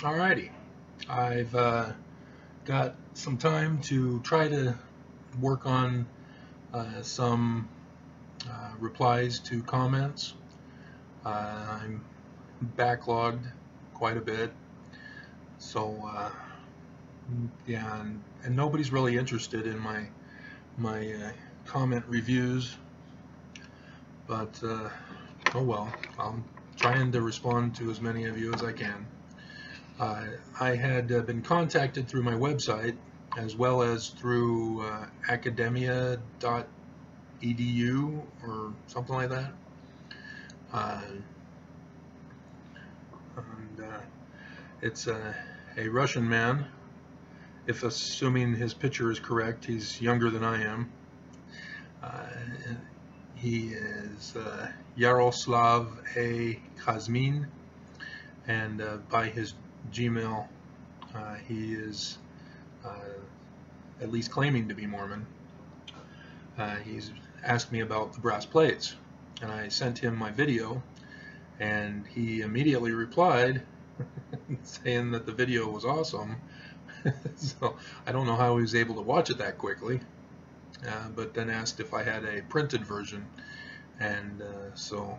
Alrighty, I've got some time to try to work on some replies to comments. I'm backlogged quite a bit, so yeah, and nobody's really interested in my comment reviews, but oh well, I'm trying to respond to as many of you as I can. I had been contacted through my website as well as through academia.edu or something like that. And it's a Russian man. If assuming his picture is correct, he's younger than I am. He is Yaroslav A. Kazmin, and by his Gmail, he is at least claiming to be Mormon. He's asked me about the brass plates, and I sent him my video, and he immediately replied saying that the video was awesome. So I don't know how he was able to watch it that quickly, but then asked if I had a printed version, and so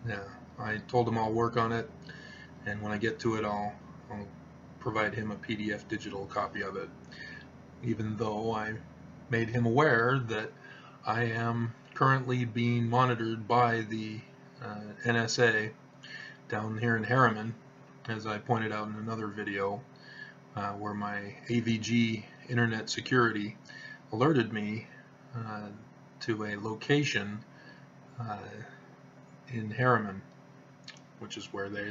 yeah, I told him I'll work on it, and when I get to it I'll provide him a PDF digital copy of it, even though I made him aware that I am currently being monitored by the NSA down here in Harriman, as I pointed out in another video, where my AVG internet security alerted me to a location in Harriman, which is where they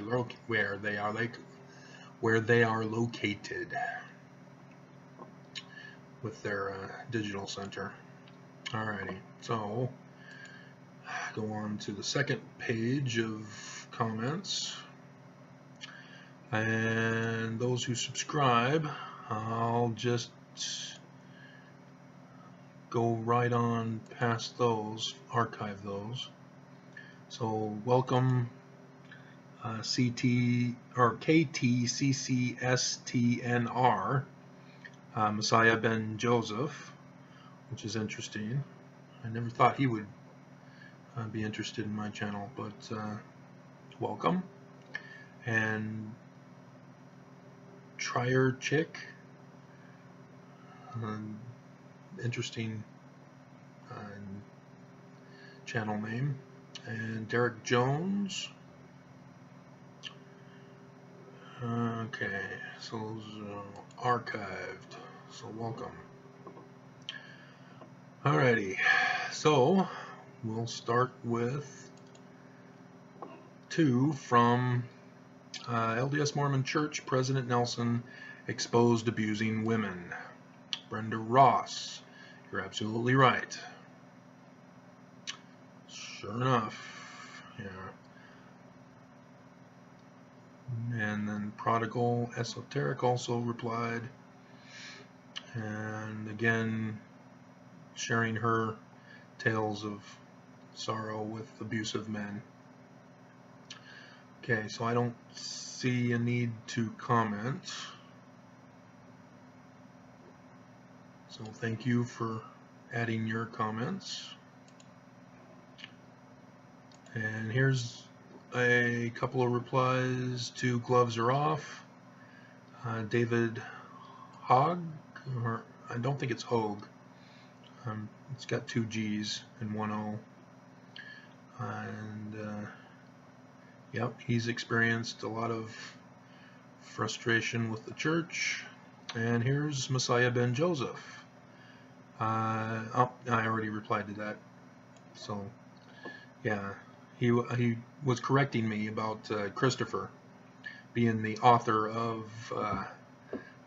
are located with their digital center. Alrighty, so go on to the second page of comments, and those who subscribe, I'll just go right on past those, archive those. So welcome CT or KTCCSTNR, Messiah Ben Joseph, which is interesting. I never thought he would be interested in my channel, but welcome. And Trier Chick, interesting channel name. And Derek Jones. Okay, so those are archived, so welcome. Alrighty, so we'll start with two from LDS Mormon Church, President Nelson exposed abusing women. Brenda Ross, you're absolutely right. Sure enough, yeah. And then Prodigal Esoteric also replied, and again sharing her tales of sorrow with abusive men. Okay, so I don't see a need to comment, so thank you for adding your comments. And here's a couple of replies to Gloves Are Off. David Hogg, or I don't think it's Hogue. It's got 2 G's and 1 O. And yep, he's experienced a lot of frustration with the church. And here's Messiah Ben Joseph. Oh, I already replied to that. So yeah, he was correcting me about Christopher being the author of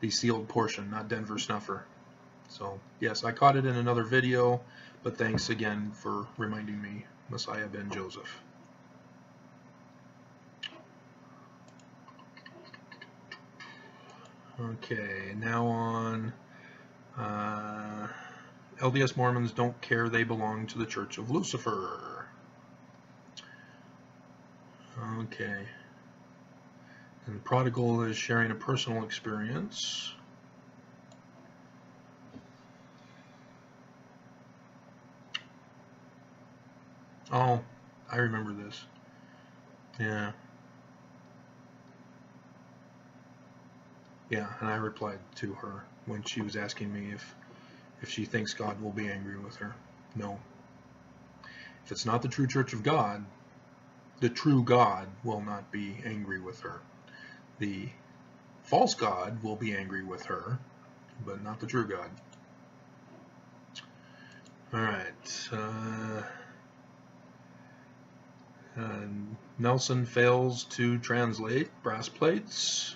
the sealed portion, not Denver Snuffer. So yes, I caught it in another video, but thanks again for reminding me, Messiah Ben Joseph. Okay, now on LDS Mormons don't care they belong to the Church of Lucifer. Okay, And the prodigal is sharing a personal experience. Oh, I remember this. Yeah. Yeah, and I replied to her when she was asking me if she thinks God will be angry with her. No. If it's not the true church of God, the true God will not be angry with her. The false God will be angry with her, but not the true God. Alright. Nelson fails to translate brass plates.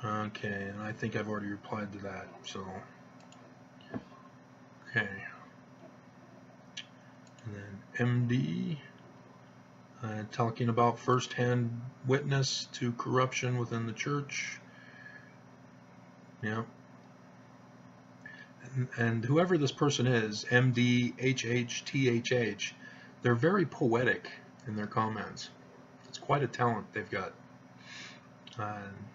Okay, and I think I've already replied to that, so okay. And then MD, talking about first-hand witness to corruption within the church. Yeah. And whoever this person is, MDHHTHH, they're very poetic in their comments. It's quite a talent they've got. I'm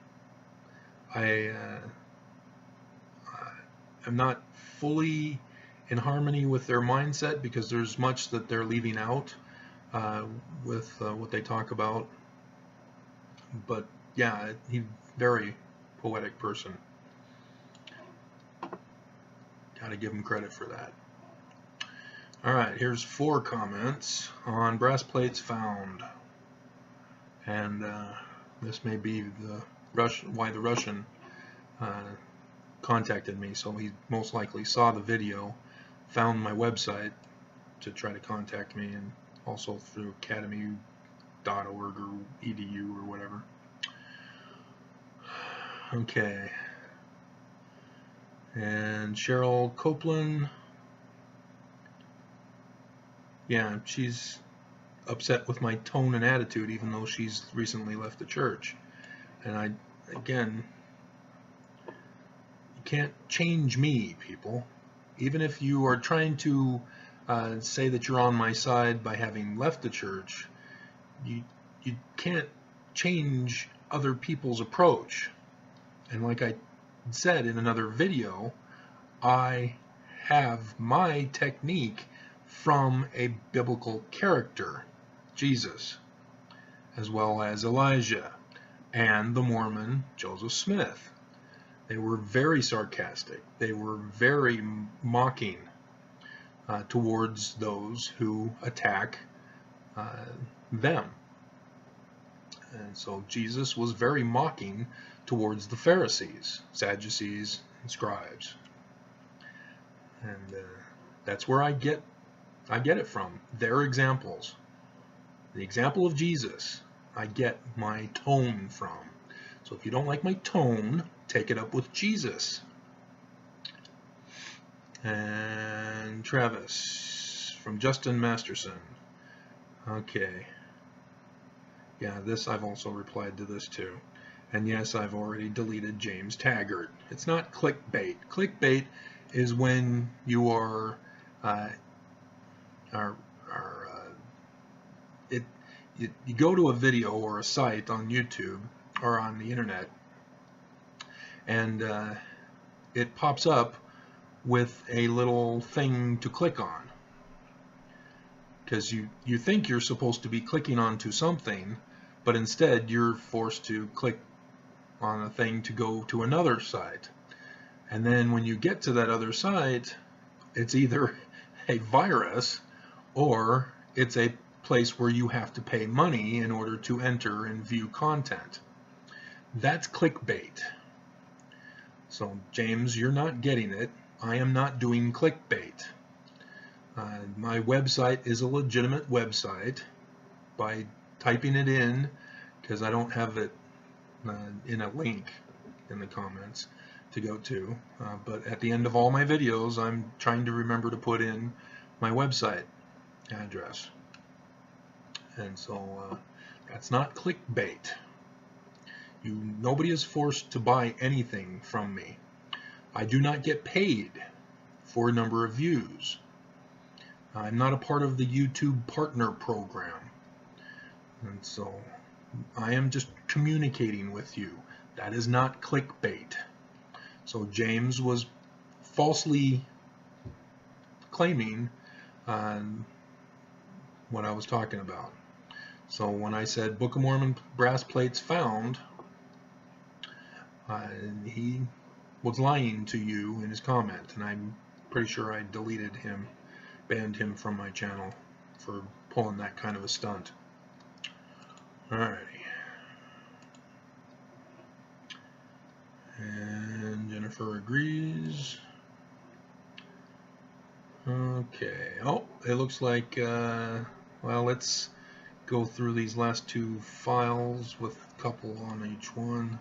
not fully in harmony with their mindset because there's much that they're leaving out with what they talk about. But yeah, he's a very poetic person. Gotta give him credit for that. Alright, here's 4 comments on brass plates found. And this may be why the Russian contacted me, so he most likely saw the video, found my website to try to contact me, and also through academy.org or edu or whatever. Okay. And Cheryl Copeland, yeah, she's upset with my tone and attitude even though she's recently left the church. And again, you can't change me, people. Even if you are trying to say that you're on my side by having left the church, you can't change other people's approach. And like I said in another video, I have my technique from a biblical character, Jesus, as well as Elijah and the Mormon Joseph Smith. They were very sarcastic. They were very mocking towards those who attack them. And so Jesus was very mocking towards the Pharisees, Sadducees, and scribes. And that's where I get it from. Their examples. The example of Jesus, I get my tone from. So if you don't like my tone, take it up with Jesus. And Travis from Justin Masterson. Okay. Yeah, this I've also replied to this too. And yes, I've already deleted James Taggart. It's not clickbait. Clickbait is when you are you go to a video or a site on YouTube or on the internet, and it pops up with a little thing to click on, because you think you're supposed to be clicking onto something, but instead you're forced to click on a thing to go to another site. And then when you get to that other site, it's either a virus or it's a place where you have to pay money in order to enter and view content. That's clickbait. So James, you're not getting it. I am not doing clickbait. My website is a legitimate website by typing it in, because I don't have it in a link in the comments to go to, but at the end of all my videos I'm trying to remember to put in my website address. And so that's not clickbait. Nobody is forced to buy anything from me. I do not get paid for a number of views. I'm not a part of the YouTube partner program. And so I am just communicating with you. That is not clickbait. So James was falsely claiming what I was talking about. So when I said Book of Mormon brass plates found, he was lying to you in his comment, and I'm pretty sure I deleted him, banned him from my channel for pulling that kind of a stunt. Alrighty. And Jennifer agrees. Okay. Oh, it looks like, well, let's go through these last two files with a couple on each one.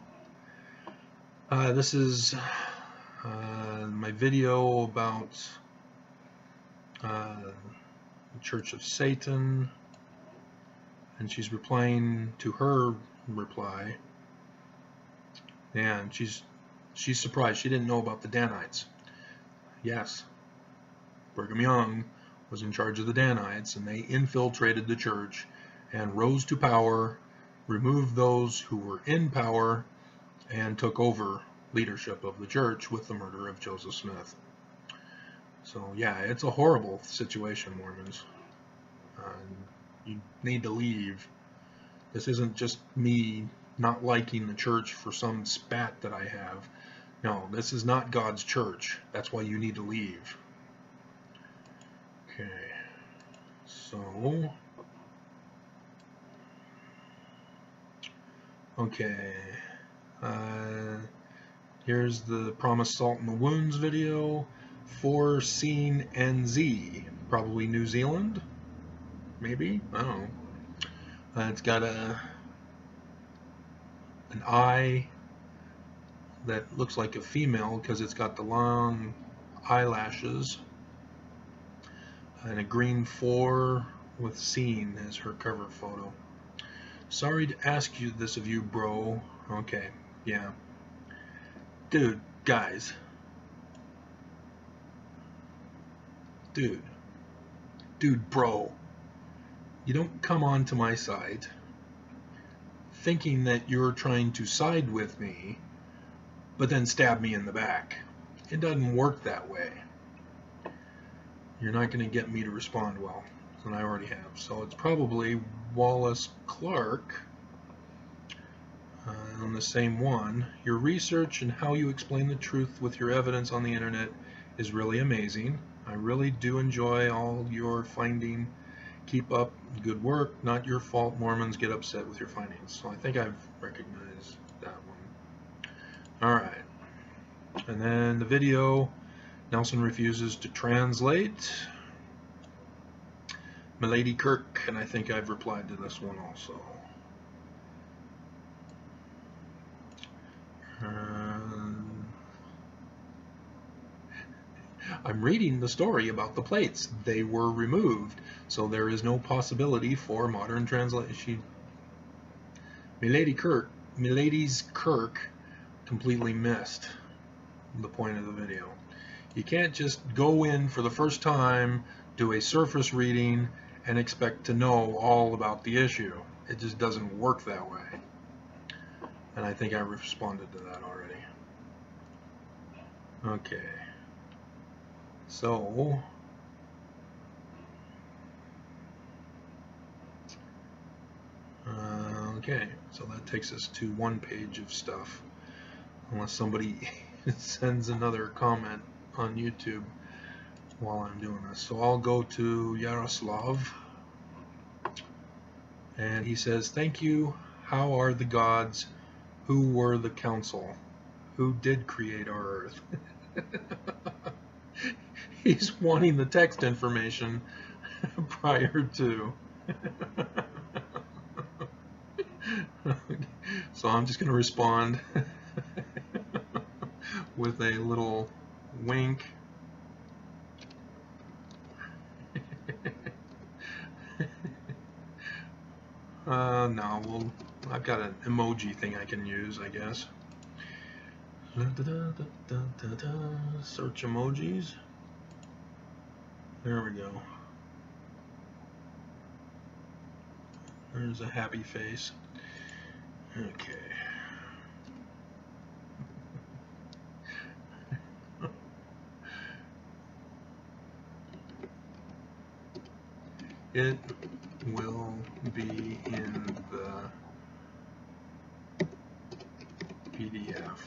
This is my video about the Church of Satan, and she's replying to her reply, and she's surprised. She didn't know about the Danites. Yes, Brigham Young was in charge of the Danites, and they infiltrated the church and rose to power, removed those who were in power, and took over leadership of the church with the murder of Joseph Smith. So yeah, it's a horrible situation, Mormons. You need to leave. This isn't just me not liking the church for some spat that I have. No, this is not God's church. That's why you need to leave. Okay, so okay, here's the Promised Salt in the Wounds video for Scene NZ, probably New Zealand, maybe, I don't know. It's got an eye that looks like a female because it's got the long eyelashes, and a green 4 with Scene as her cover photo. Sorry to ask you this of you, bro. Okay, yeah. Dude, guys. Dude, bro. You don't come onto my side thinking that you're trying to side with me, but then stab me in the back. It doesn't work that way. You're not going to get me to respond well, and I already have. So it's probably Wallace Clark on the same one. Your research and how you explain the truth with your evidence on the internet is really amazing. I really do enjoy all your finding. Keep up good work. Not your fault Mormons get upset with your findings. So I think I've recognized that one. Alright. And then the video, Nelson refuses to translate. Milady Kirk, and I think I've replied to this one also. I'm reading the story about the plates. They were removed, so there is no possibility for modern translation. Milady's Kirk completely missed the point of the video. You can't just go in for the first time, do a surface reading, and expect to know all about the issue. It just doesn't work that way. And I think I responded to that already. Okay. So, okay, so that takes us to one page of stuff, unless somebody sends another comment on YouTube while I'm doing this. So I'll go to Yaroslav, and he says, thank you. How are the gods? Who were the council? Who did create our earth? He's wanting the text information prior to. So I'm just going to respond with a little wink. No, well, I've got an emoji thing I can use, I guess. Search emojis. There we go. There's a happy face. Okay. It will be in the PDF.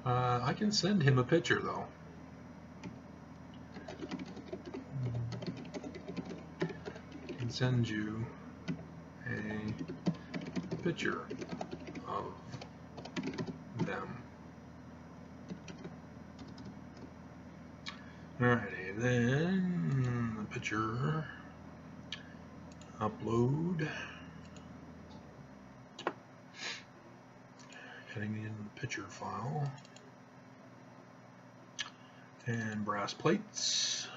I can send him a picture though. I can send you a picture of them. Alrighty, then the picture, upload, heading in the picture file, and brass plates.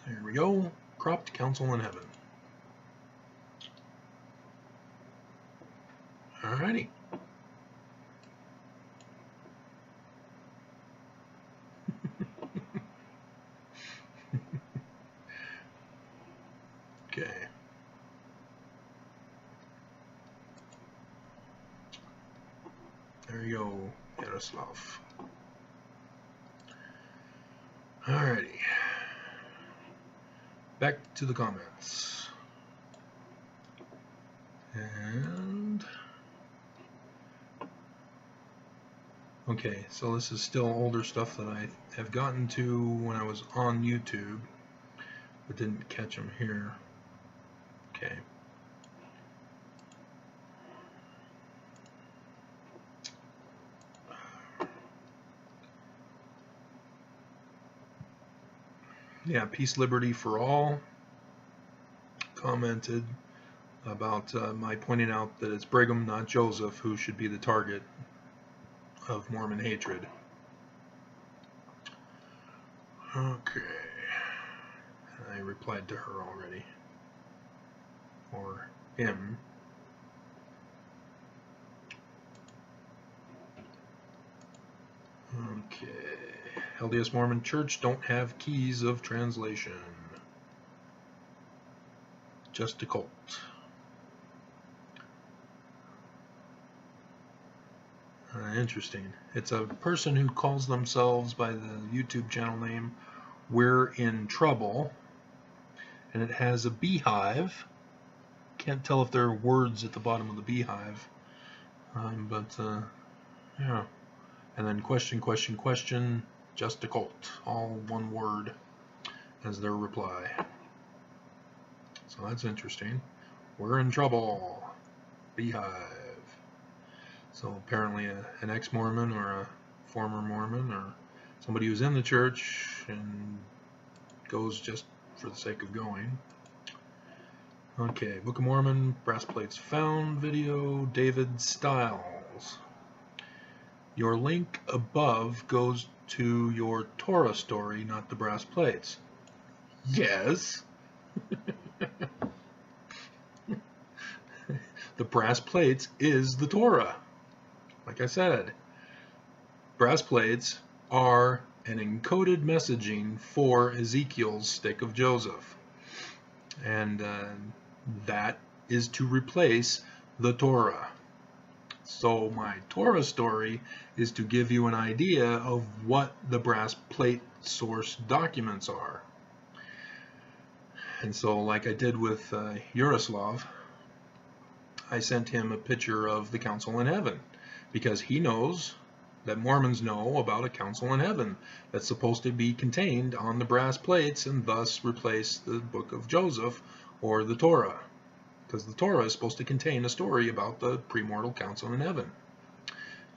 There we go. Cropped council in heaven. Alrighty. Okay. There you go, Yaroslav. Alrighty. Back to the comments. And okay, so this is still older stuff that I have gotten to when I was on YouTube, but didn't catch them here. Okay. Yeah, Peace, Liberty for All commented about my pointing out that it's Brigham, not Joseph, who should be the target of Mormon hatred. Okay. I replied to her already. Or him. Okay. LDS Mormon Church don't have keys of translation. Just a cult. Interesting. It's a person who calls themselves by the YouTube channel name We're in Trouble, and it has a beehive. Can't tell if there are words at the bottom of the beehive, but yeah. And then question, just a cult, all one word as their reply. So that's interesting. We're in trouble. Beehive. So apparently an ex-Mormon or a former Mormon or somebody who's in the church and goes just for the sake of going. Okay, Book of Mormon, brass plates found video, David Stiles. Your link above goes to your Torah story, not the brass plates. Yes. The brass plates is the Torah. Like I said, brass plates are an encoded messaging for Ezekiel's stick of Joseph. And that is to replace the Torah. So my Torah story is to give you an idea of what the brass plate source documents are. And so like I did with Yaroslav, I sent him a picture of the council in heaven because he knows that Mormons know about a council in heaven that's supposed to be contained on the brass plates and thus replace the book of Joseph or the Torah. Because the Torah is supposed to contain a story about the premortal council in heaven.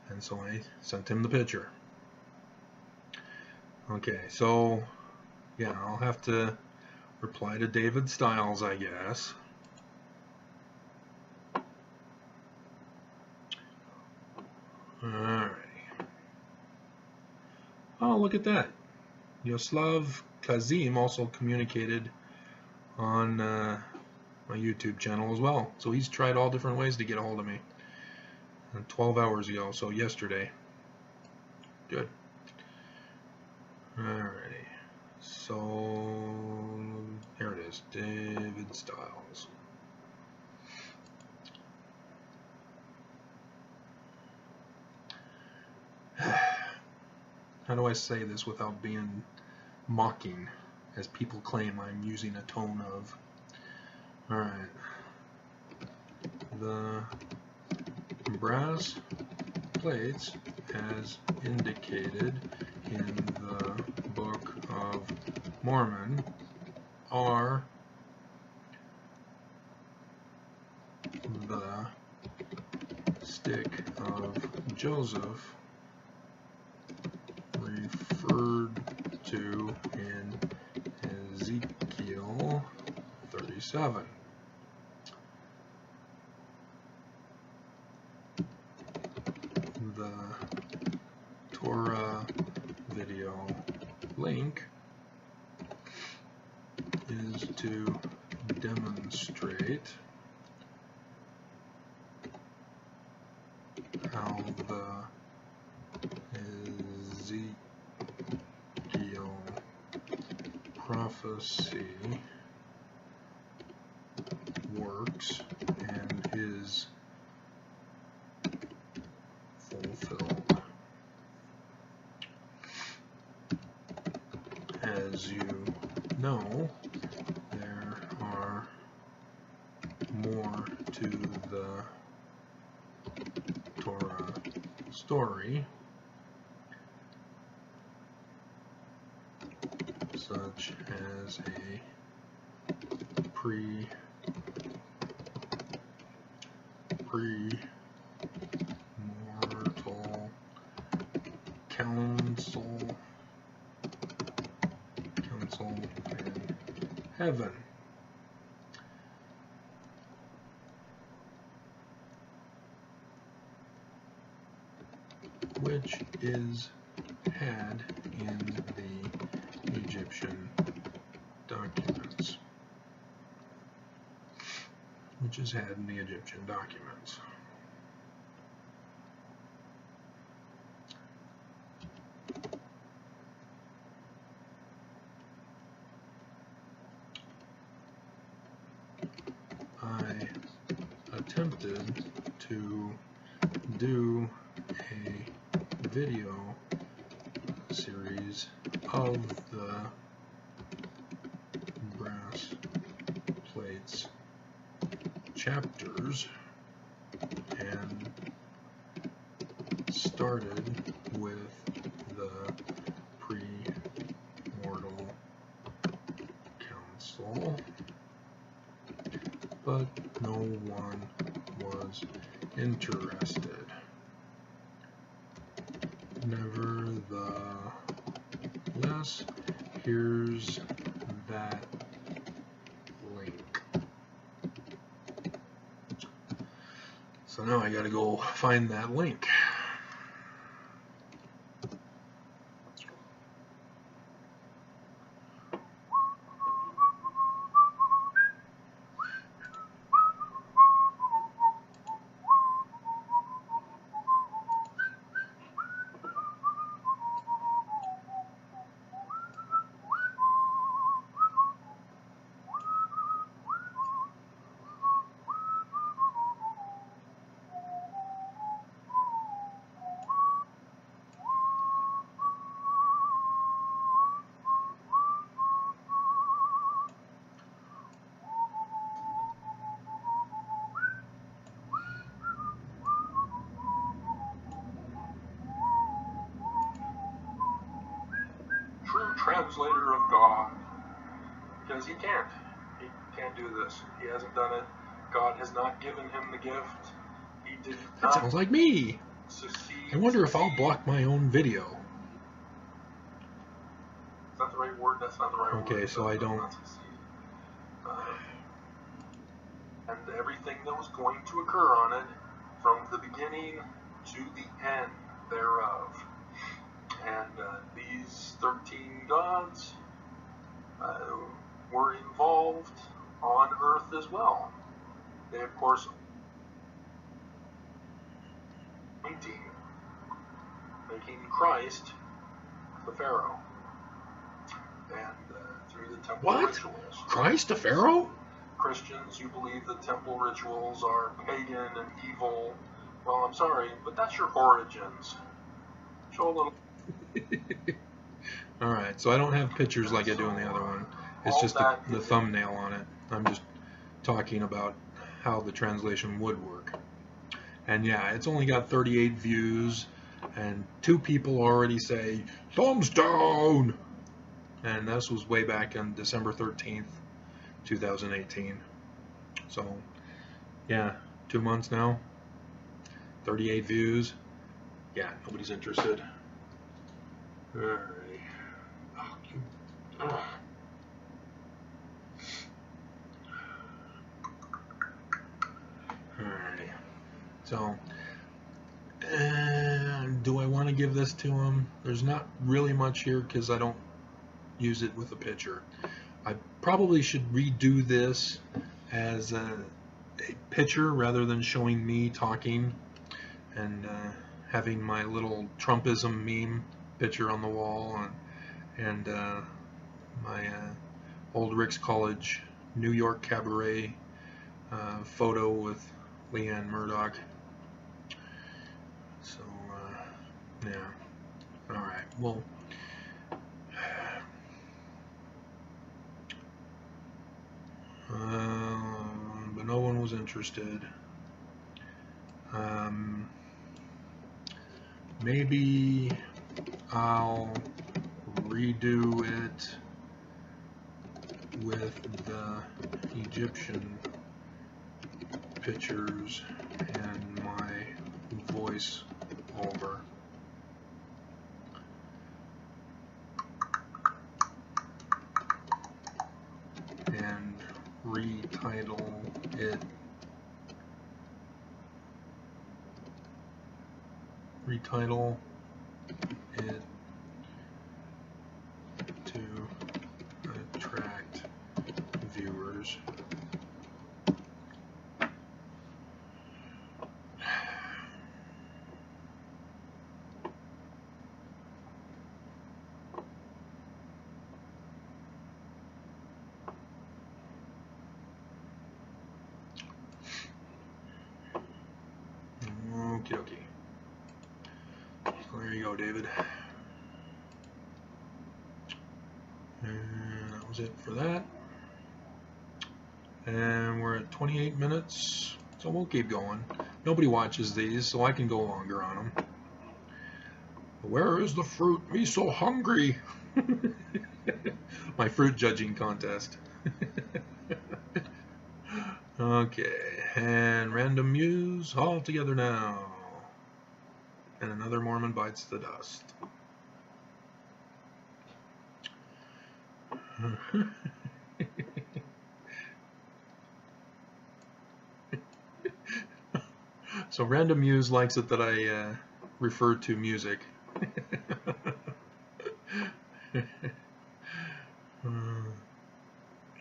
And so I sent him the picture. Okay, so yeah, I'll have to reply to David Stiles, I guess. Alrighty. Oh, look at that. Yaroslav Kazim also communicated on my YouTube channel as well. So he's tried all different ways to get a hold of me. 12 hours ago, so yesterday. Good. Alrighty. So there it is. David Styles. How do I say this without being mocking, as people claim I'm using a tone of? Alright. The brass plates, as indicated in the Book of Mormon, are the stick of Joseph referred to in Ezekiel 37. The Torah video link is to demonstrate how the Ezekiel prophecy works and is fulfilled. As you know, there are more to the Torah story, such as a pre-mortal council in heaven. Which is had in the Egyptian documents. I attempted to do a video series of the brass plates chapters and started with the pre-mortal council, but no one was interested. Nevertheless, here's that link. So now I gotta go find that link. True translator of God, because he can't do this. He hasn't done it. God has not given him the gift. He did not. That sounds like me. I wonder if I'll block my own video. Is that the right word? That's not the right word. Okay, so I don't. And everything that was going to occur on it, from the beginning to the end thereof. And these 13 gods were involved on Earth as well. They, of course, making Christ the Pharaoh, and through the temple rituals. Christ the Pharaoh? Christians, you believe the temple rituals are pagan and evil. Well, I'm sorry, but that's your origins. Show a little. Alright, so I don't have pictures like I do in the other one. It's just the thumbnail on it. I'm just talking about how the translation would work. And yeah, it's only got 38 views, and 2 people already say, thumbs down! And this was way back on December 13th, 2018. So, yeah, 2 months now, 38 views. Yeah, nobody's interested. Alrighty. Alrighty. So, do I want to give this to him? There's not really much here because I don't use it with a picture. I probably should redo this as a picture rather than showing me talking and having my little Trumpism meme picture on the wall, and my old Rick's College New York Cabaret photo with Leanne Murdoch. So yeah, all right, well, but no one was interested. Maybe I'll redo it with the Egyptian pictures and my voice over. And retitle it to attract viewers. Okie dokie. So there you go, David. And that was it for that. And we're at 28 minutes, so we'll keep going. Nobody watches these, so I can go longer on them. Where is the fruit? Me so hungry. My fruit judging contest. Okay, and random muse all together now. And another Mormon bites the dust. So random muse likes it that I refer to music.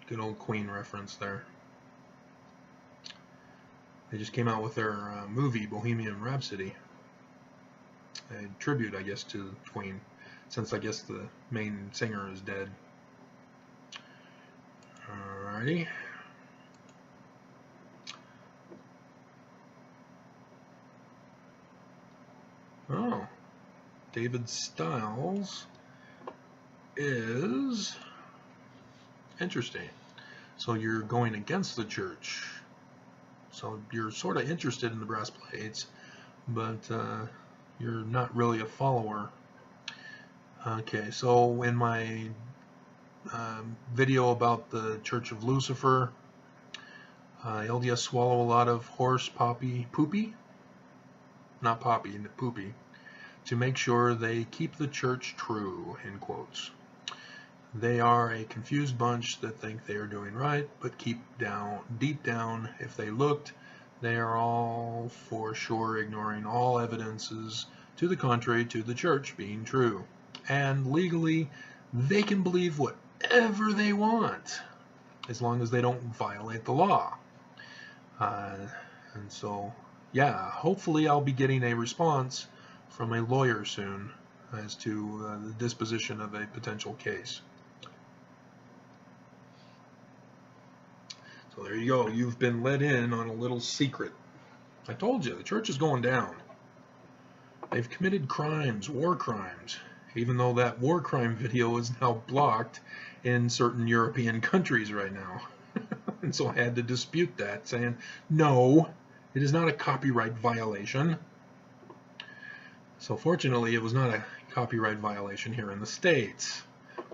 Good old Queen reference there. They just came out with their movie Bohemian Rhapsody, a tribute, I guess, to Queen, since I guess the main singer is dead. Alrighty. Oh, David Styles is interesting. So you're going against the church. So you're sort of interested in the brass plates, but you're not really a follower. Okay, so in my video about the Church of Lucifer, LDS swallow a lot of horse poopy, not poppy, poopy, to make sure they keep the church true, in quotes. They are a confused bunch that think they are doing right, but deep down, if they looked, they are all for sure ignoring all evidences to the contrary to the church being true. And legally, they can believe whatever they want, as long as they don't violate the law. And so, yeah, hopefully I'll be getting a response from a lawyer soon as to the disposition of a potential case. So there you go. You've been let in on a little secret. I told you, the church is going down. They've committed crimes, war crimes, even though that war crime video is now blocked in certain European countries right now. And so I had to dispute that, saying, no, it is not a copyright violation. So fortunately, it was not a copyright violation here in the States,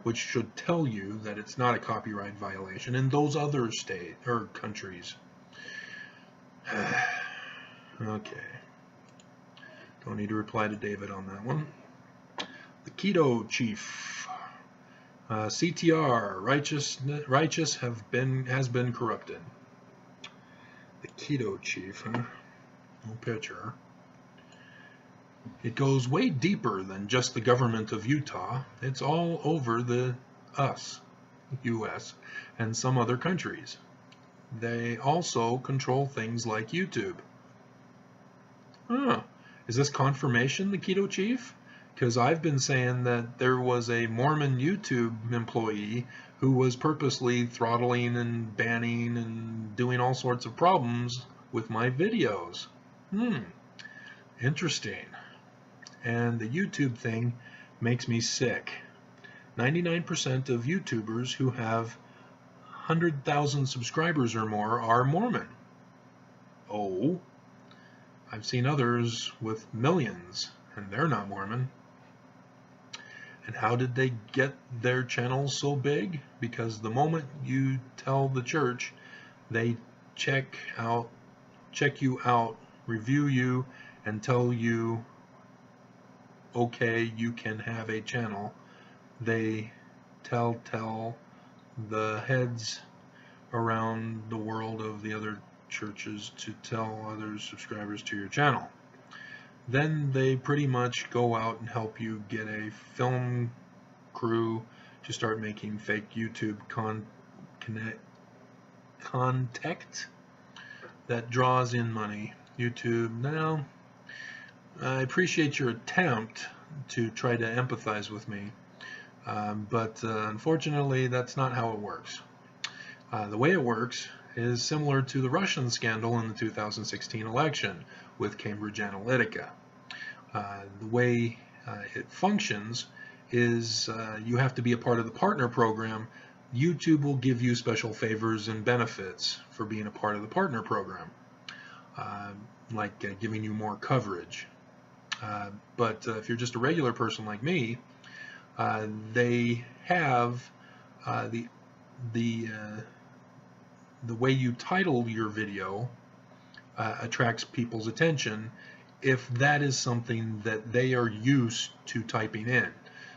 which should tell you that it's not a copyright violation in those other states or countries. Okay. Don't need to reply to David on that one. The Keto Chief. CTR, righteous has been corrupted. The Keto Chief, huh? No picture. It goes way deeper than just the government of Utah. It's all over the U.S., and some other countries. They also control things like YouTube. Huh. Is this confirmation, the Keto Chief? Because I've been saying that there was a Mormon YouTube employee who was purposely throttling and banning and doing all sorts of problems with my videos. Interesting. And the YouTube thing makes me sick. 99% of YouTubers who have 100,000 subscribers or more are Mormon. Oh, I've seen others with millions, and they're not Mormon. And how did they get their channels so big? Because the moment you tell the church, they check you out, review you, and tell you, okay, you can have a channel. They tell the heads around the world of the other churches to tell other subscribers to your channel. Then they pretty much go out and help you get a film crew to start making fake YouTube content that draws in money. YouTube, now, I appreciate your attempt to try to empathize with me, but unfortunately that's not how it works. The way it works is similar to the Russian scandal in the 2016 election with Cambridge Analytica. The way it functions is you have to be a part of the partner program. YouTube will give you special favors and benefits for being a part of the partner program, like giving you more coverage. But if you're just a regular person like me, they have the way you title your video attracts people's attention if that is something that they are used to typing in.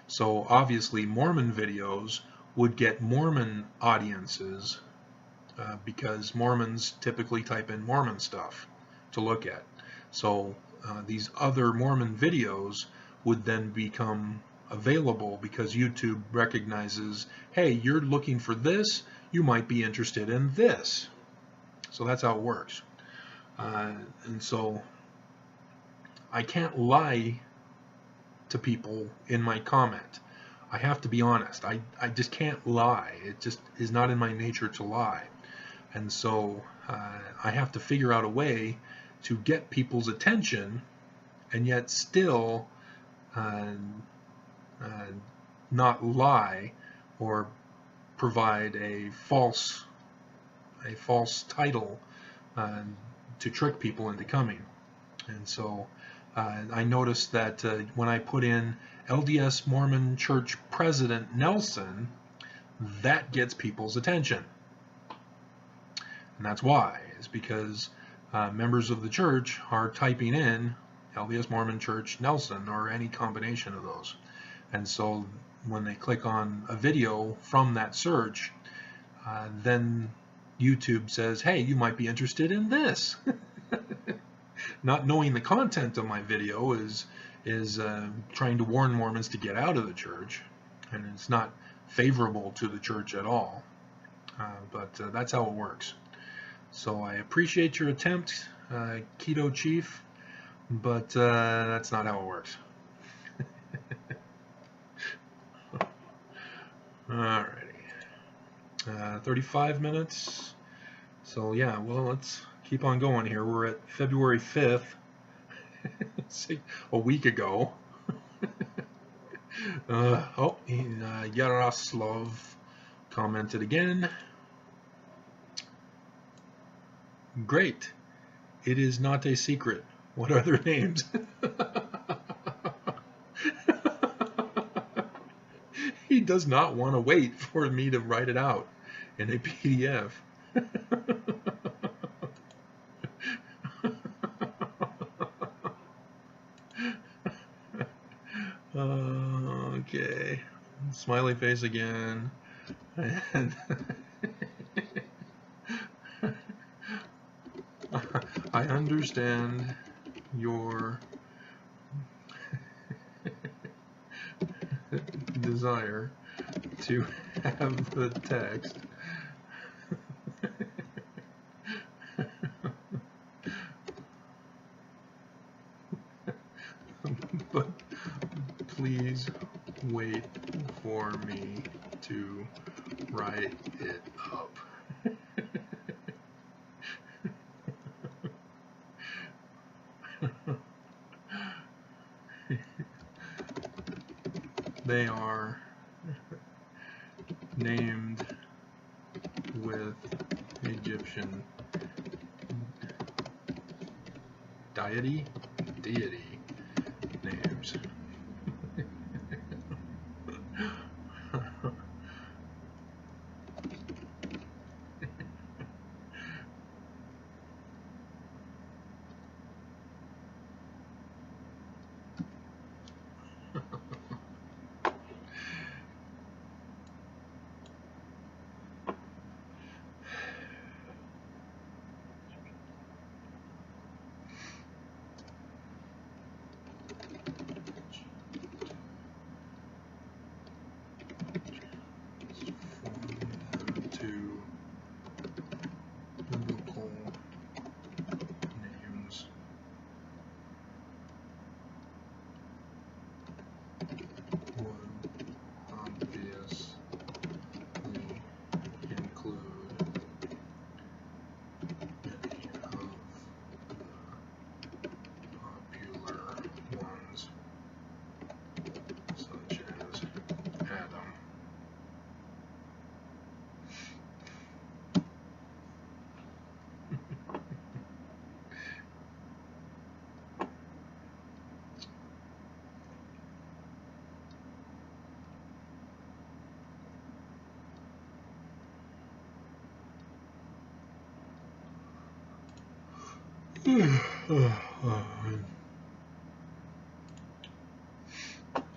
So obviously Mormon videos would get Mormon audiences because Mormons typically type in Mormon stuff to look at. So these other Mormon videos would then become available because YouTube recognizes, hey, you're looking for this, you might be interested in this. So that's how it works. And so I can't lie to people in my comment. I have to be honest. I just can't lie. It just is not in my nature to lie. And so I have to figure out a way to get people's attention and yet still not lie or provide a false title to trick people into coming. And so I noticed that when I put in LDS Mormon Church President Nelson, that gets people's attention. And that's why, is because members of the church are typing in LDS Mormon Church Nelson or any combination of those. And so when they click on a video from that search, then YouTube says, hey, you might be interested in this. not knowing the content of my video is trying to warn Mormons to get out of the church, and it's not favorable to the church at all. But that's how it works. So I appreciate your attempt, Keto Chief, but that's not how it works. Alrighty, 35 minutes. So yeah, well, let's keep on going here. We're at February 5th, a week ago. Yaroslav commented again. Great. It is not a secret. What are their names? He does not want to wait for me to write it out in a PDF. Okay. Smiley face again. And I understand your desire to have the text. But please wait for me to write it up. They are named with Egyptian deity names.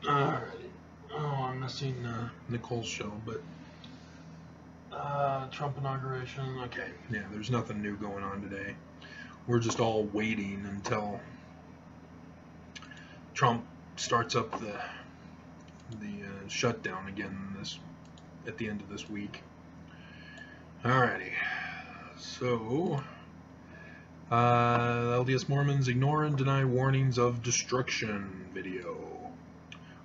Alrighty. Oh, I'm missing Nicole's show, but Trump inauguration. Okay, yeah, there's nothing new going on today. We're just all waiting until Trump starts up the shutdown again at the end of this week. Alrighty. So, LDS Mormons ignore and deny warnings of destruction video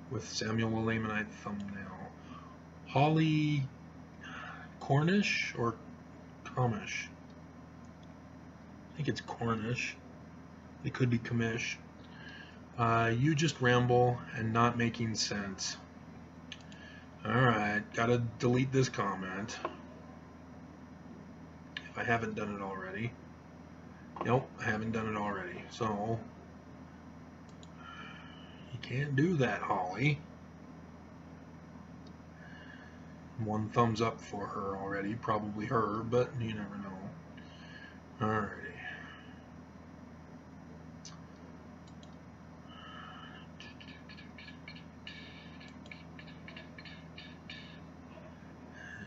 with Samuel Lamanite thumbnail. Holly Cornish or Comish? I think it's Cornish. It could be Comish. You just ramble and not making sense. Alright, gotta delete this comment. If I haven't done it already. Nope, I haven't done it already. So, you can't do that, Holly. One thumbs up for her already. Probably her, but you never know. Alrighty.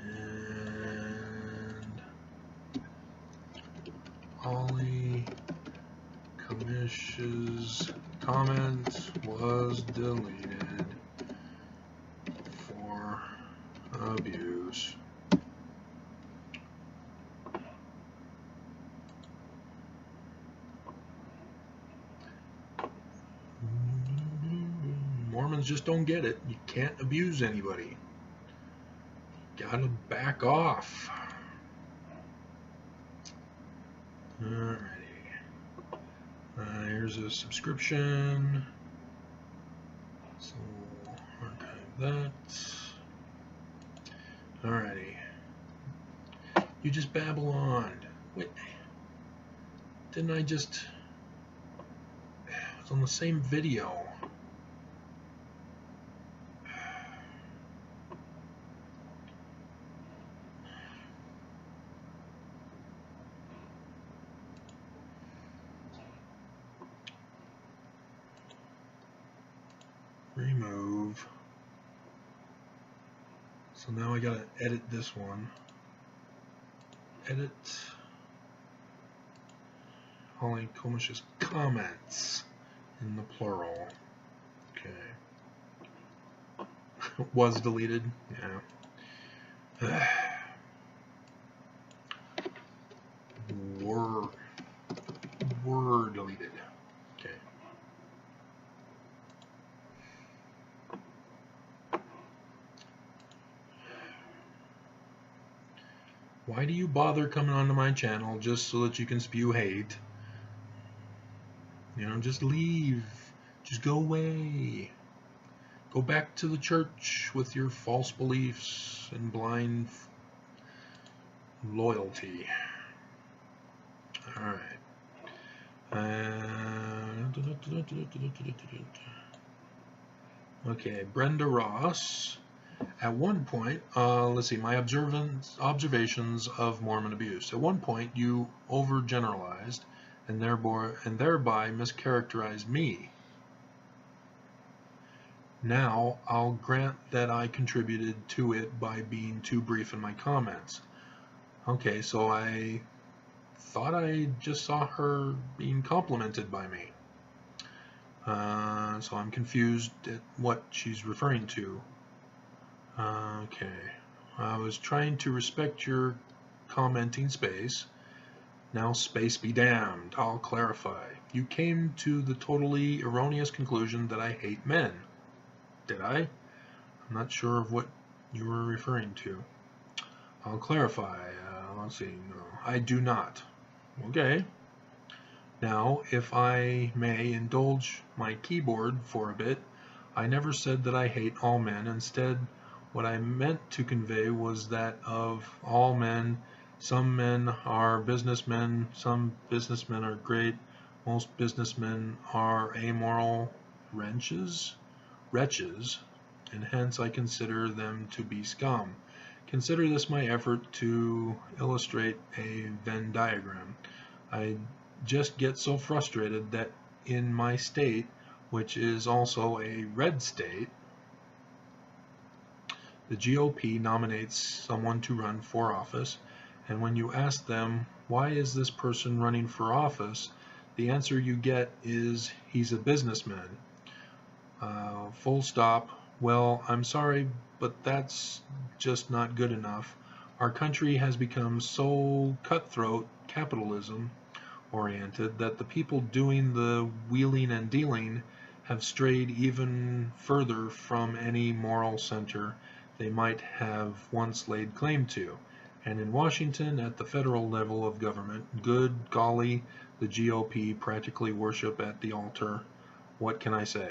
And Holly Mish's comment was deleted for abuse. Mormons just don't get it. You can't abuse anybody. Gotta back off. Alrighty. Here's a subscription. So archive that. Alrighty. You just babble on. Wait. Didn't I just... It's on the same video. Remove. So now I gotta edit this one. Edit Holly Komish's comments in the plural. Okay. Was deleted. Yeah. Were deleted. Okay. Why do you bother coming onto my channel just so that you can spew hate? You know, just leave. Just go away. Go back to the church with your false beliefs and blind loyalty. Alright. Okay, Brenda Ross. At one point, let's see, my observations of Mormon abuse. At one point, you overgeneralized and thereby mischaracterized me. Now, I'll grant that I contributed to it by being too brief in my comments. Okay, so I thought I just saw her being complimented by me. So I'm confused at what she's referring to. Okay, I was trying to respect your commenting space. Now space be damned. I'll clarify. You came to the totally erroneous conclusion that I hate men. Did I? I'm not sure of what you were referring to. I'll clarify. Let's see. No, I do not. Okay. Now, if I may indulge my keyboard for a bit, I never said that I hate all men. Instead, what I meant to convey was that of all men, some men are businessmen, some businessmen are great, most businessmen are amoral wretches, and hence I consider them to be scum. Consider this my effort to illustrate a Venn diagram. I just get so frustrated that in my state, which is also a red state, the GOP nominates someone to run for office, and when you ask them, why is this person running for office, the answer you get is, he's a businessman. Full stop. Well, I'm sorry, but that's just not good enough. Our country has become so cutthroat, capitalism oriented, that the people doing the wheeling and dealing have strayed even further from any moral center they might have once laid claim to. And in Washington, at the federal level of government, good golly, the GOP practically worship at the altar. What can I say?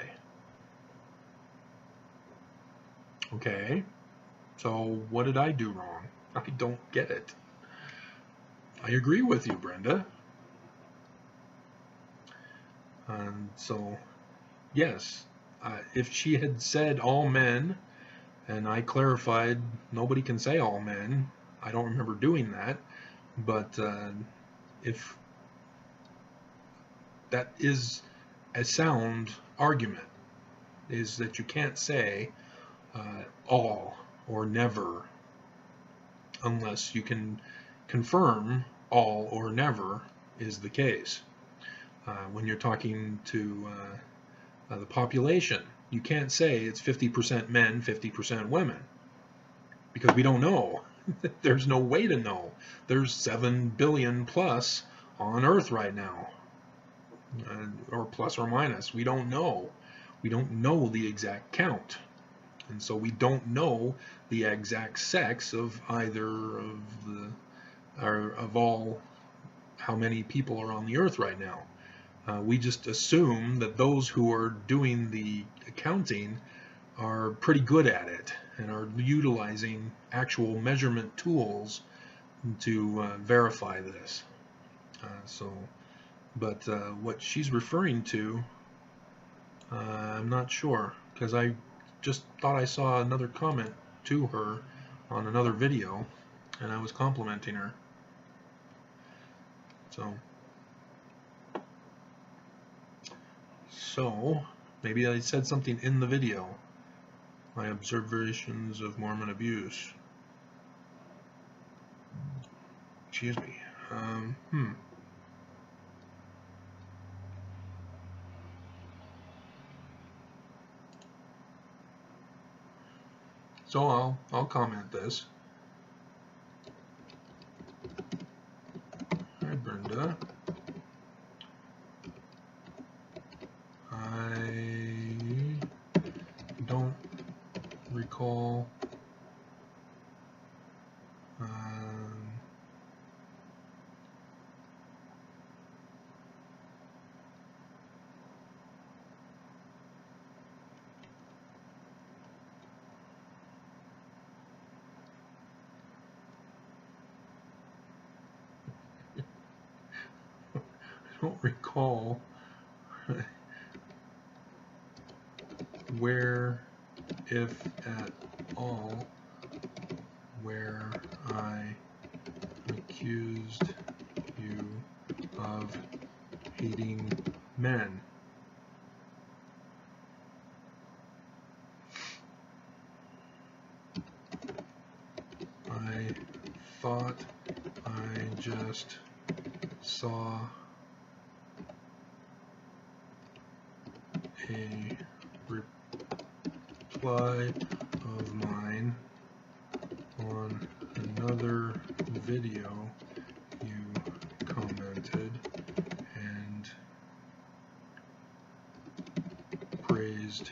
Okay, so what did I do wrong? I don't get it. I agree with you, Brenda. And so, yes, if she had said all men, and I clarified, nobody can say all men. I don't remember doing that, but if that is a sound argument, is that you can't say all or never unless you can confirm all or never is the case. When you're talking to the population, you can't say it's 50% men, 50% women, because we don't know. There's no way to know. There's 7 billion plus on Earth right now, or plus or minus. We don't know. We don't know the exact count. And so we don't know the exact sex of either of the, or of all, how many people are on the Earth right now. We just assume that those who are doing the accounting are pretty good at it and are utilizing actual measurement tools to verify this. But what she's referring to, I'm not sure, because I just thought I saw another comment to her on another video, and I was complimenting her. So maybe I said something in the video. My observations of Mormon abuse. Excuse me. So I'll comment this. Hi, Brenda. I don't recall where, if at all, where I accused you of hating men. I thought I just saw a reply of mine on another video you commented and praised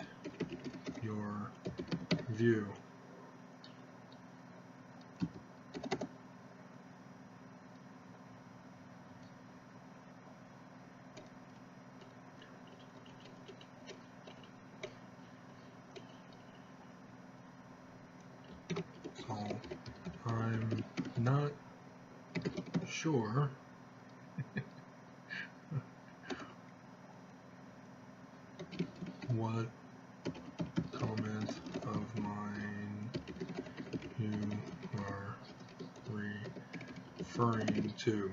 your view. So I'm not sure what comment of mine you are referring to.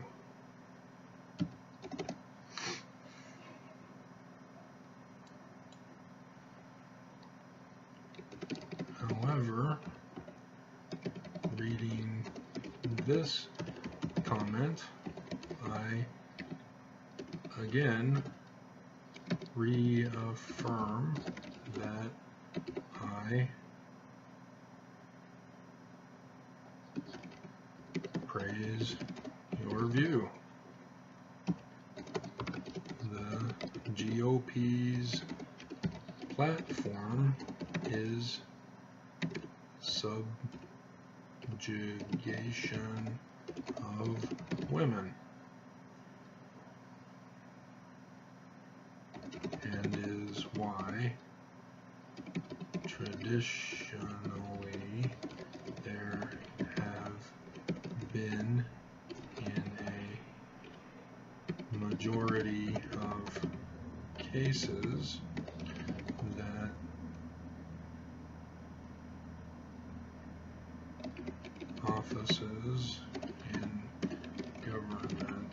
However, reading this comment, I again reaffirm that I praise your view. The GOP's platform is subjugation of women and is why traditionally there have been, in a majority of cases, that offices in government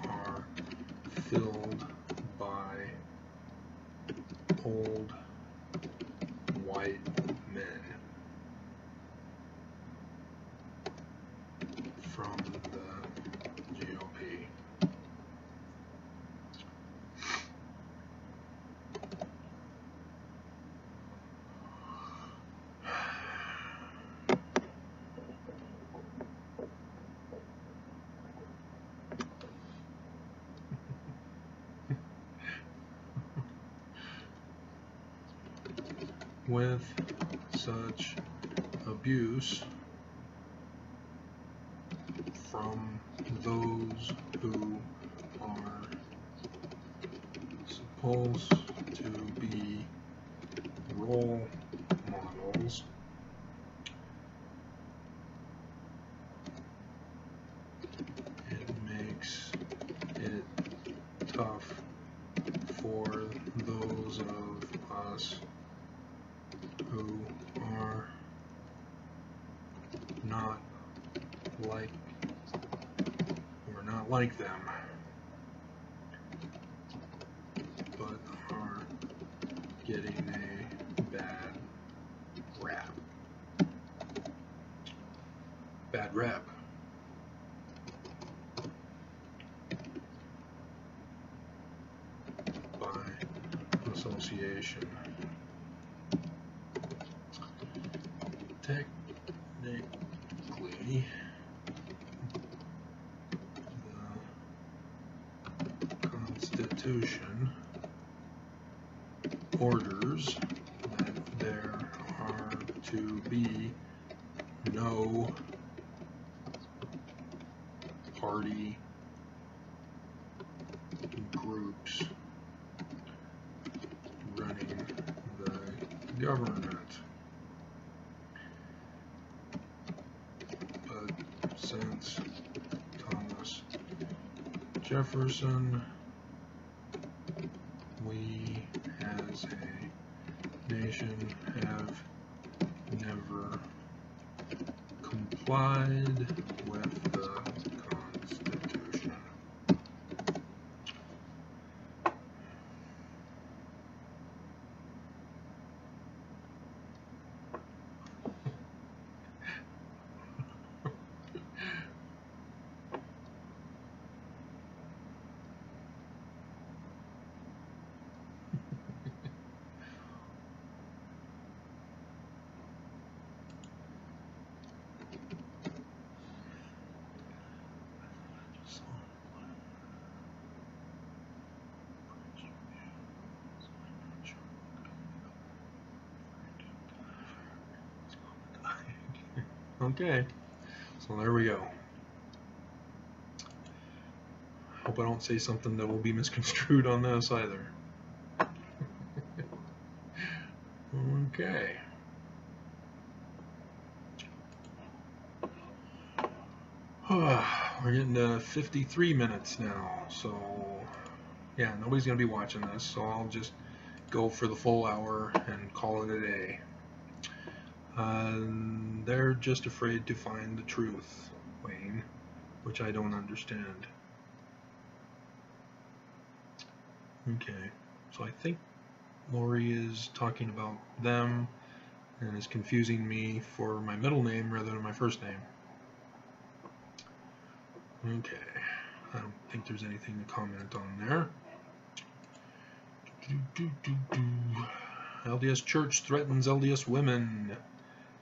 are filled by old white men from the GOP. with such abuse from those who are supposed to be role models, it makes it tough for those of us who are not like them, but are getting a bad rep. By association. Technically, the Constitution orders that there are to be no party groups running the government. But since Thomas Jefferson, we as a nation have never complied with the Constitution. Okay, so there we go. Hope I don't say something that will be misconstrued on this either. Okay. We're getting to 53 minutes now, so yeah, nobody's going to be watching this, so I'll just go for the full hour and call it a day. They're just afraid to find the truth, Wayne, which I don't understand. Okay, so I think Lori is talking about them and is confusing me for my middle name rather than my first name. Okay, I don't think there's anything to comment on there. LDS Church threatens LDS women.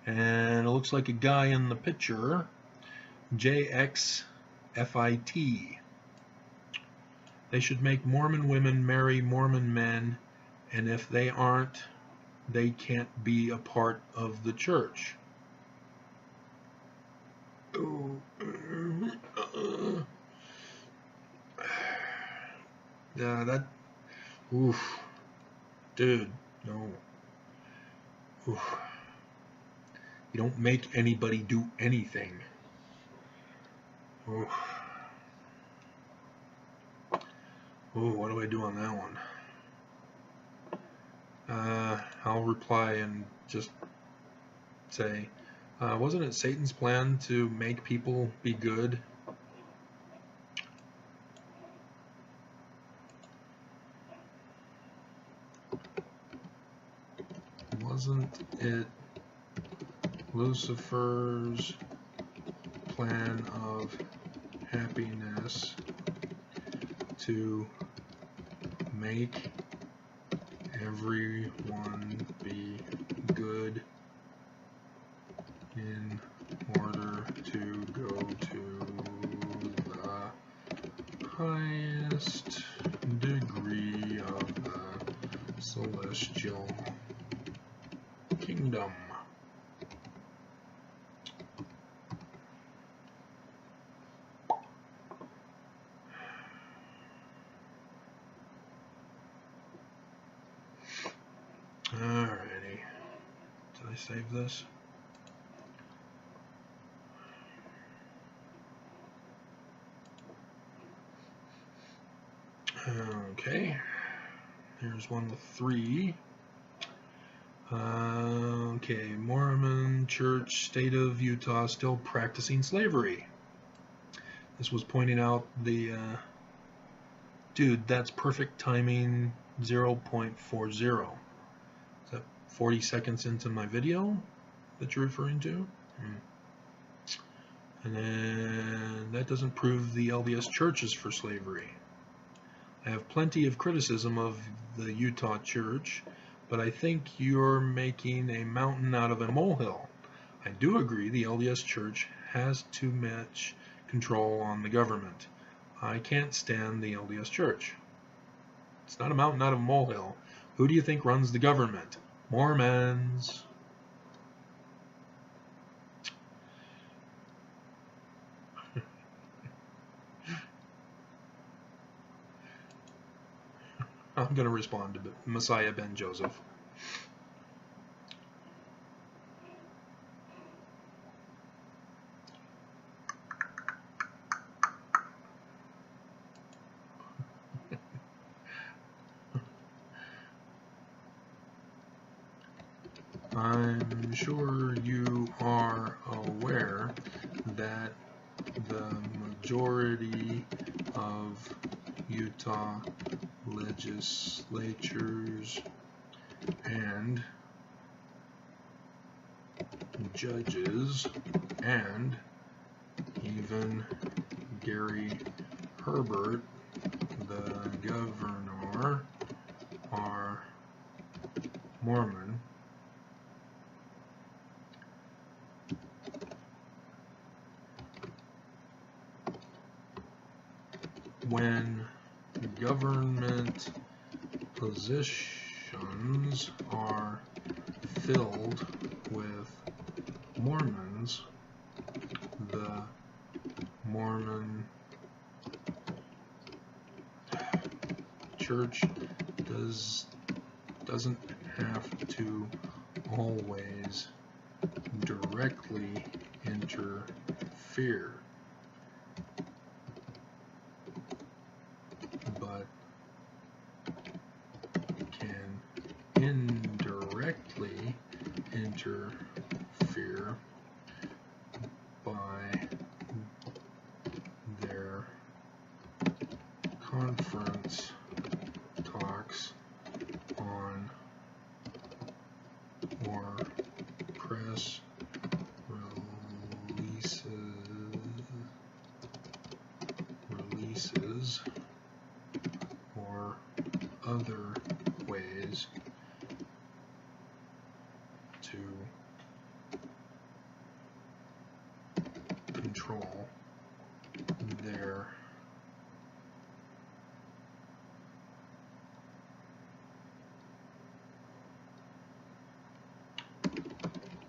And it looks like a guy in the picture, JXFIT. They should make Mormon women marry Mormon men, and if they aren't, they can't be a part of the church. Yeah, that, oof, dude, no. Oof. You don't make anybody do anything. Oof. Oh, what do I do on that one? I'll reply and just say, wasn't it Satan's plan to make people be good? Wasn't it Lucifer's plan of happiness to make everyone be good in order to go to the highest degree of the celestial kingdom. Alrighty. Did I save this? Okay. Here's one with 3. Okay, Mormon Church, State of Utah, still practicing slavery. This was pointing out the, dude, that's perfect timing, 0.40. Is that 40 seconds into my video that you're referring to? And then that doesn't prove the LDS Church is for slavery. I have plenty of criticism of the Utah Church, but I think you're making a mountain out of a molehill. I do agree the LDS Church has too much control on the government. I can't stand the LDS Church. It's not a mountain out of a molehill. Who do you think runs the government? Mormons. I'm going to respond to Messiah Ben Joseph. I'm sure you are aware that the majority of Utah legislatures and judges and even Gary Herbert, the governor, are Mormon. When government positions are filled with Mormons, the Mormon Church doesn't have to always directly interfere, but can indirectly interfere by their conference talks on or press releases or other ways to control their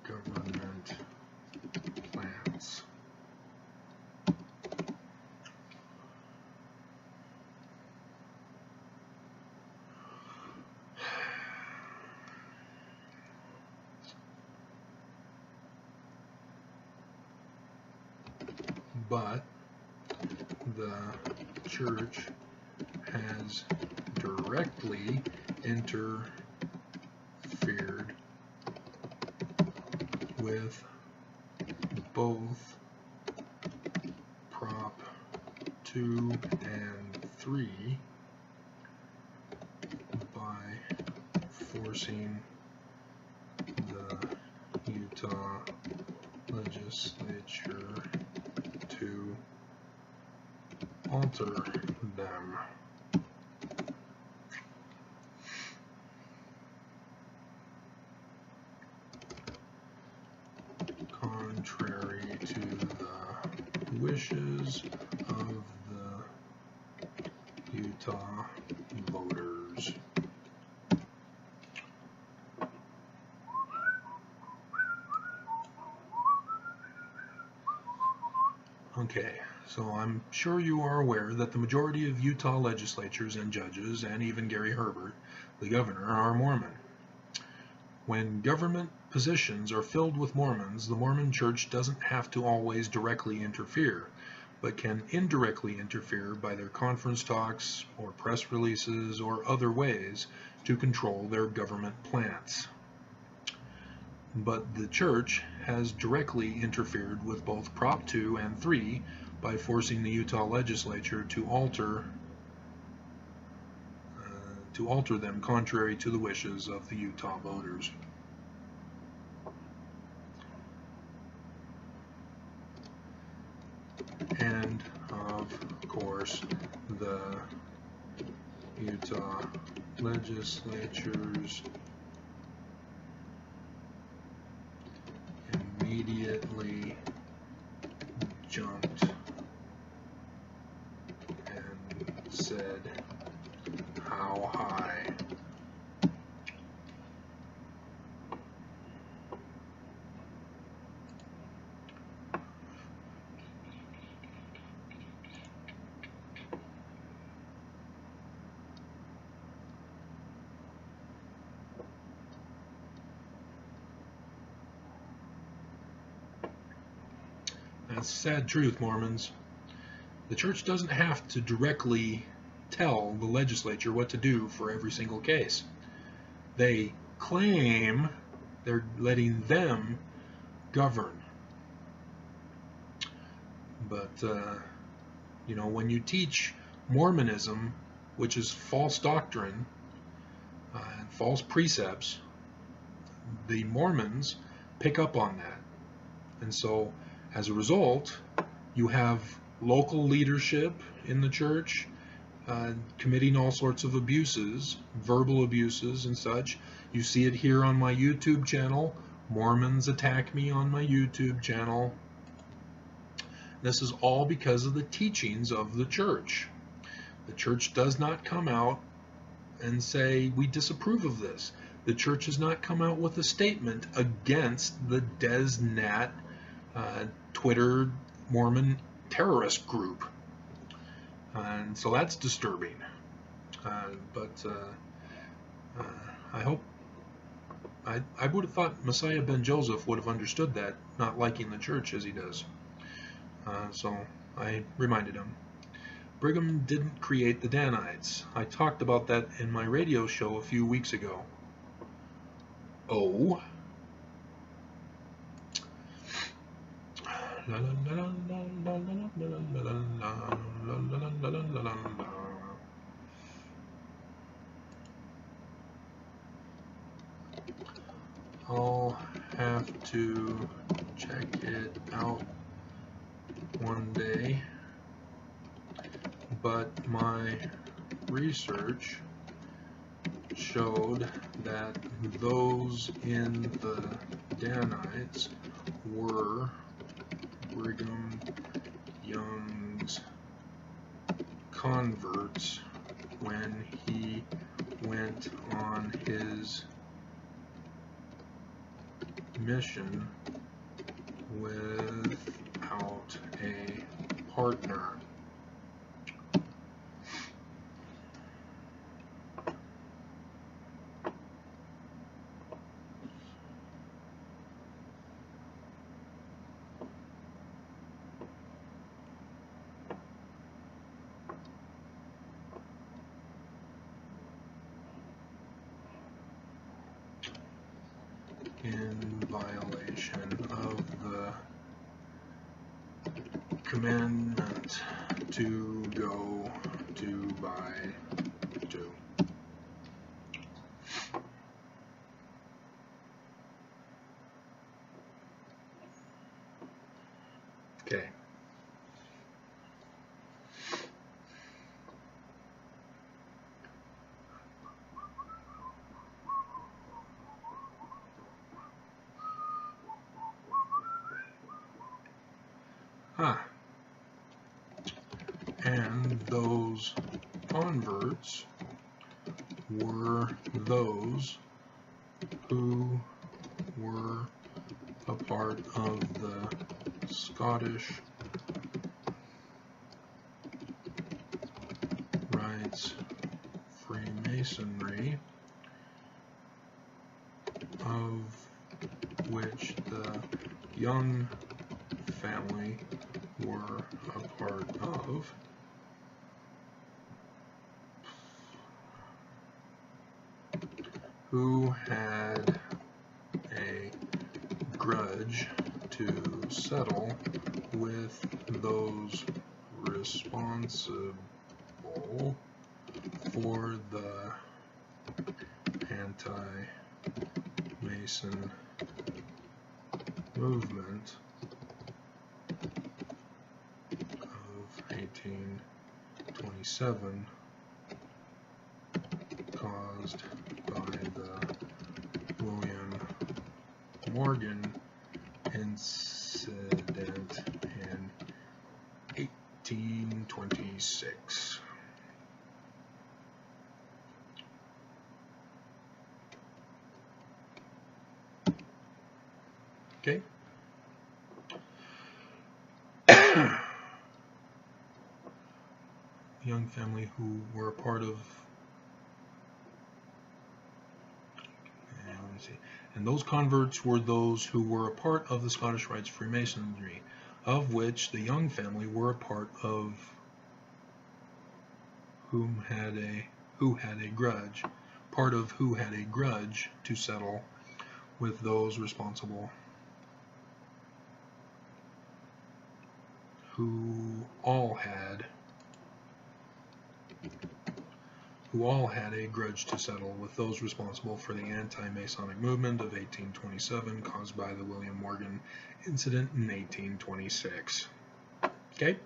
government plans. But the church has directly interfered with both Prop 2 and 3 by forcing the Utah legislature to alter them. Contrary to the wishes of the Utah voters. Okay, so I'm sure you are aware that the majority of Utah legislatures and judges, and even Gary Herbert, the governor, are Mormon. When government positions are filled with Mormons, the Mormon Church doesn't have to always directly interfere, but can indirectly interfere by their conference talks or press releases or other ways to control their government plans. But the Church has directly interfered with both Prop 2 and 3 by forcing the Utah legislature to alter them contrary to the wishes of the Utah voters. And of course, the Utah legislatures immediately jumped and said, "How high?" That's the sad truth, Mormons. The church doesn't have to directly tell the legislature what to do for every single case. They claim they're letting them govern. But, when you teach Mormonism, which is false doctrine and false precepts, the Mormons pick up on that. And so, as a result, you have local leadership in the church committing all sorts of abuses, verbal abuses and such. You see it here on my YouTube channel. Mormons attack me on my YouTube channel. This is all because of the teachings of the church. The church does not come out and say, we disapprove of this. The church has not come out with a statement against the DesNat Twitter Mormon terrorist group. And so that's disturbing. But I hope, I would have thought Messiah Ben Joseph would have understood that, not liking the church as he does. So I reminded him. Brigham didn't create the Danites. I talked about that in my radio show a few weeks ago. Oh? I'll have to check it out one day, but my research showed that those in the Danites were Brigham Young's converts when he went on his mission without a partner. In violation of the commandment to go to by to. Okay. And those converts were those who were a part of the Scottish Rites Freemasonry, of which the Young family were a part of, who had a grudge to settle with those responsible for the anti-Mason movement of 1827 caused by the William Morgan incident in 1826. Okay. Young family who were a part of, and those converts were those who were a part of the Scottish Rites Freemasonry, of which the Young family were a part of, who had a grudge to settle with those responsible, who all had a grudge to settle with those responsible for the anti-Masonic movement of 1827 caused by the William Morgan incident in 1826. Okay?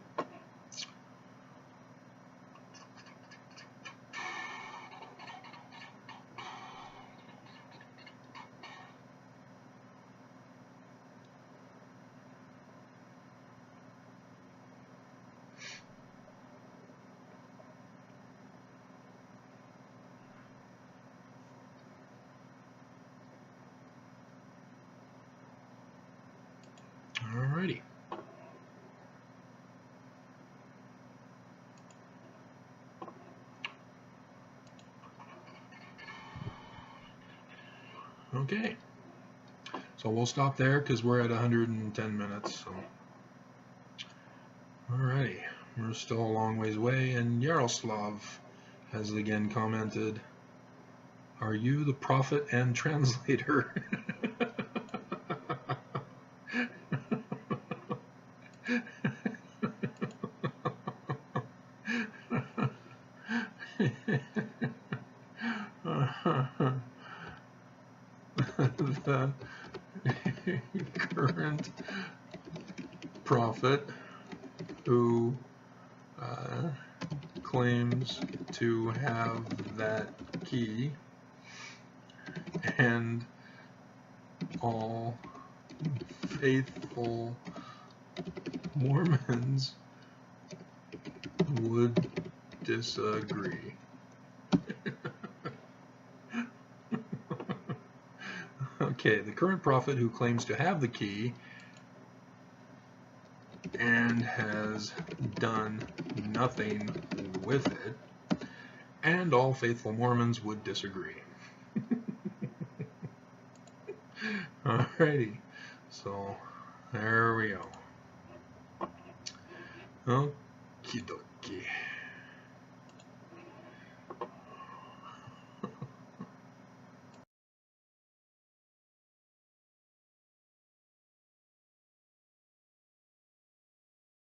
Alrighty. Okay. So we'll stop there because we're at 110 minutes. So. Alrighty. We're still a long ways away, and Yaroslav has again commented, "Are you the prophet and translator?" The current prophet who claims to have that key, and all faithful Mormons would disagree. Okay, the current prophet who claims to have the key and has done nothing with it, and all faithful Mormons would disagree. Alrighty, so there we go. Okie dokie.